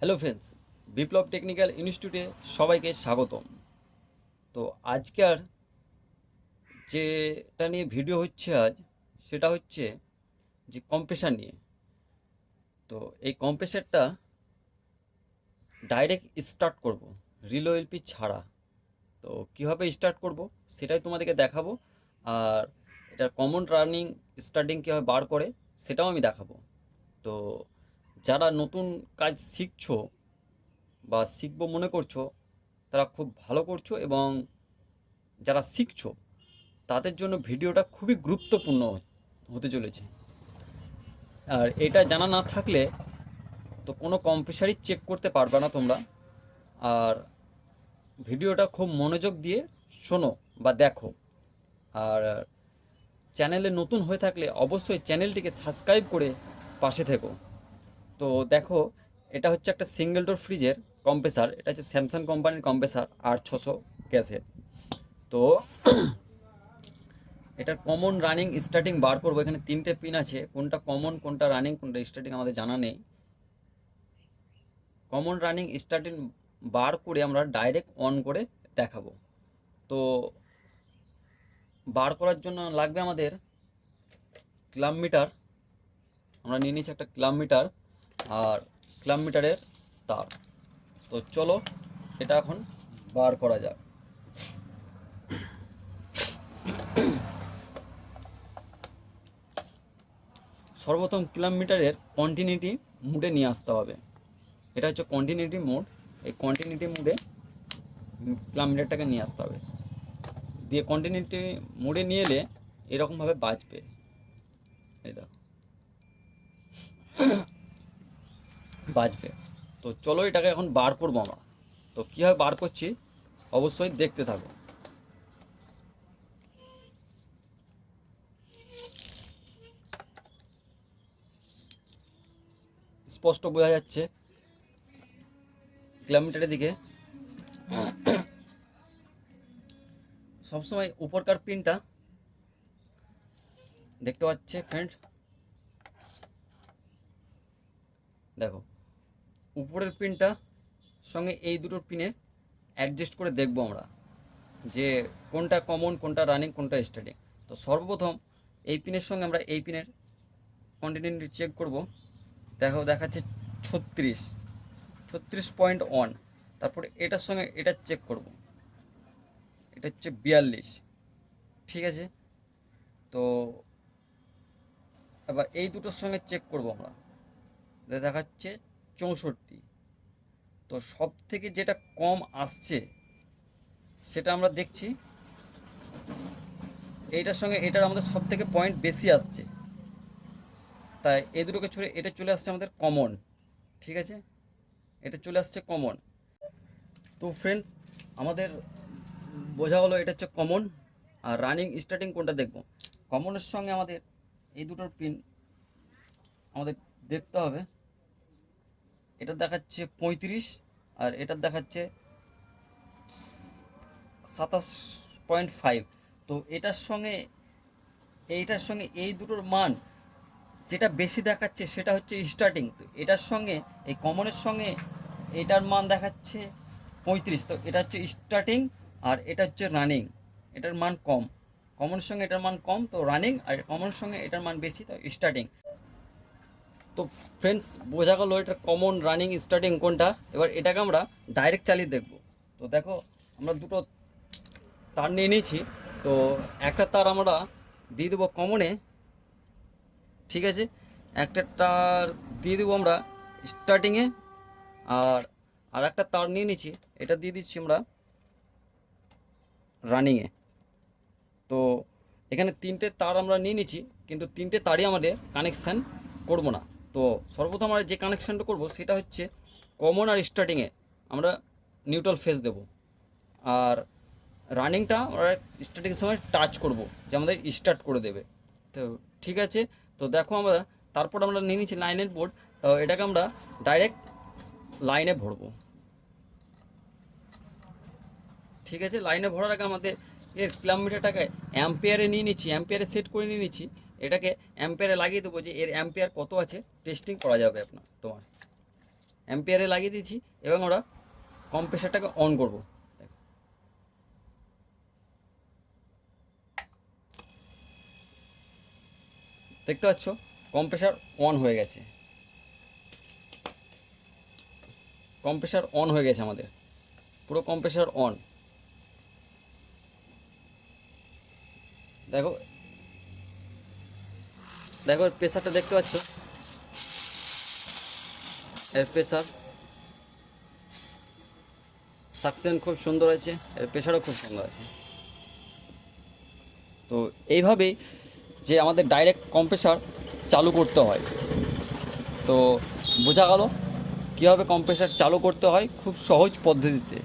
Hello friends, বিপ্লব technical ইনস্টিটিউটে সবাইকে স্বাগতম। তো আজকের যেটা নিয়ে ভিডিও হচ্ছে সেটা হচ্ছে যে কম্প্রেসার নিয়ে। তো এই কম্প্রেসারটা ডাইরেক্ট স্টার্ট করব রিলো এলপি ছাড়া। তো কীভাবে স্টার্ট করব সেটাই তোমাদেরকে দেখাবো। আর এটা কমন রানিং স্টার্টিং কীভাবে বার করে সেটাও আমি দেখাবো। তো যারা নতুন কাজ শিখছো বা শিখবো মনে করছো, তারা খুব ভালো করছো, এবং যারা শিখছো তাদের জন্য ভিডিওটা খুবই গুরুত্বপূর্ণ হতে চলেছে। আর এটা জানা না থাকলে তো কোনো কম্প্রেসারই চেক করতে পারবে না তোমরা। আর ভিডিওটা খুব মনোযোগ দিয়ে শোনো বা দেখো। আর চ্যানেলে নতুন হয়ে থাকলে অবশ্যই চ্যানেলটিকে সাবস্ক্রাইব করে পাশে থেকো। তো দেখো, এটা হচ্ছে একটা সিঙ্গেল ডোর ফ্রিজের কম্প্রেসার। এটা হচ্ছে স্যামসাং কোম্পানির কম্প্রেসার R600 গ্যাসের। তো এটা কমন রানিং স্টার্টিং বার করবো। এখানে তিনটে পিন আছে, কোনটা কমন, কোনটা রানিং, কোনটা স্টার্টিং আমাদের জানা নেই। কমন রানিং স্টার্টিং বার করে আমরা ডাইরেক্ট অন করে দেখাবো। তো বার করার জন্য লাগবে আমাদের ক্লাম মিটার। আমরা নিয়ে নিচ্ছি একটা ক্লাম মিটার আর ক্লাম মিটারের তার। তো চলো এটা এখন বার করা যাক। সর্বপ্রথম ক্লাম মিটারের কন্টিনিউটি মুডে নিয়ে আসতে হবে। এটা হচ্ছে কন্টিনিউটি মোড। এই কন্টিনিউটি মোডে ক্লাম মিটারটাকে নিয়ে আসতে হবে। দিয়ে কন্টিনিউটি মোডে নিয়ে এলে এরকমভাবে বাজবে। এই দেখো বাজবে। তো চলো এটাকে এখন বার করবো আমরা। তো কীভাবে বার করছি অবশ্যই দেখতে থাকো। স্পষ্ট বোঝা যাচ্ছে কিলোমিটারের দিকে। সবসময় উপরকার পিনটা দেখতে পাচ্ছে ফ্রেন্ড, দেখো উপরের পিনটা সঙ্গে এই দুটো পিনের অ্যাডজাস্ট করে দেখবো আমরা যে কোনটা কমন, কোনটা রানিং, কোনটা স্টার্টিং। তো সর্বপ্রথম এই পিনের সঙ্গে আমরা এই পিনের কন্টিনিউটি চেক করব। দেখো দেখাচ্ছে 36.1। তারপরে এটার সঙ্গে এটা চেক করব, এটা হচ্ছে 42। ঠিক আছে। তো এবার এই দুটোর সঙ্গে চেক করব আমরা, দেখাচ্ছে 64। তো সব থেকে যেটা কম আসছে সেটা আমরা দেখছি, এইটার সঙ্গে এটার আমাদের সব থেকে পয়েন্ট বেশি আসছে। তাই এই দুটোকে ছুড়ে এটা চলে আসছে আমাদের কমন। ঠিক আছে, এটা চলে আসছে কমন। তো ফ্রেন্ডস, আমাদের বোঝা হলো এটা হচ্ছে কমন। আর রানিং স্টার্টিং কোনটা দেখব, কমনের সঙ্গে আমাদের এই দুটোর পিন আমাদের দেখতে হবে। এটা দেখাচ্ছে 35 আর এটার দেখাচ্ছে 27.5। তো এটার সঙ্গে এইটার সঙ্গে এই দুটোর মান যেটা বেশি দেখাচ্ছে সেটা হচ্ছে স্টার্টিং। তো এটার সঙ্গে এই কমনের সঙ্গে এটার মান দেখাচ্ছে 35। তো এটা হচ্ছে স্টার্টিং আর এটা হচ্ছে রানিং। এটার মান কম, কমনের সঙ্গে এটার মান কম, তো রানিং। আর কমনের সঙ্গে এটার মান বেশি, তো স্টার্টিং। তো ফ্রেন্ডস, বোঝা গেল এটা কমন, রানিং, স্টার্টিং কোনটা। এবার এটাকে আমরা ডাইরেক্ট চালিয়ে দেখব। তো দেখো, আমরা দুটো তার নিয়ে নিয়েছি। তো একটা তার আমরা দিয়ে দেবো কমনে। ঠিক আছে, একটা তার দিয়ে দেবো আমরা স্টার্টিংয়ে। আর আর একটা তার নিয়ে নিচ্ছি, এটা দিয়ে দিচ্ছি আমরা রানিংয়ে। তো এখানে তিনটে তার আমরা নিয়ে নিচ্ছি, কিন্তু তিনটে তারই আমাদের কানেকশান করব না। তো সর্বপ্রথম আমরা যে কানেকশানটা করব সেটা হচ্ছে কমন আর স্টার্টিংয়ে আমরা নিউট্রাল ফেজ দেব। আর রানিংটা আমরা স্টার্টিং সময় টাচ করব, যে আমাদের স্টার্ট করে দেবে। তো ঠিক আছে। তো দেখো, আমরা তারপর আমরা নিয়ে নিচ্ছি লাইনের বোর্ড। এটাকে আমরা ডাইরেক্ট লাইনে ভরবো। ঠিক আছে, লাইনে ভরার আগে আমাদের এর কিলোমিটারটাকে অ্যাম্পিয়ারে নিয়ে নিচ্ছি, অ্যাম্পিয়ারে সেট করে নিয়ে নিচ্ছি। এটাকে অ্যাম্পিয়ারে লাগিয়ে দেবো, যে এর অ্যাম্পিয়ার কত আছে টেস্টিং করা যাবে তোমার অ্যাম্পিয়ারে লাগিয়ে দিয়েছি এবং ওরা কম্প্রেসারটাকে অন করব। দেখতে পাচ্ছ কম্প্রেসার অন হয়ে গেছে, কম্প্রেসার অন হয়ে গেছে আমাদের, পুরো কম্প্রেসার অন। দেখো দেখো এর প্রেসারটা দেখতে পাচ্ছ, এর প্রেসার সাকশন খুব সুন্দর আছে, এর প্রেসারও খুব সুন্দর আছে। তো এইভাবেই যে আমাদের ডাইরেক্ট কম্প্রেসার চালু করতে হয়। তো বোঝা গেল কীভাবে কম্প্রেসার চালু করতে হয় খুব সহজ পদ্ধতিতে।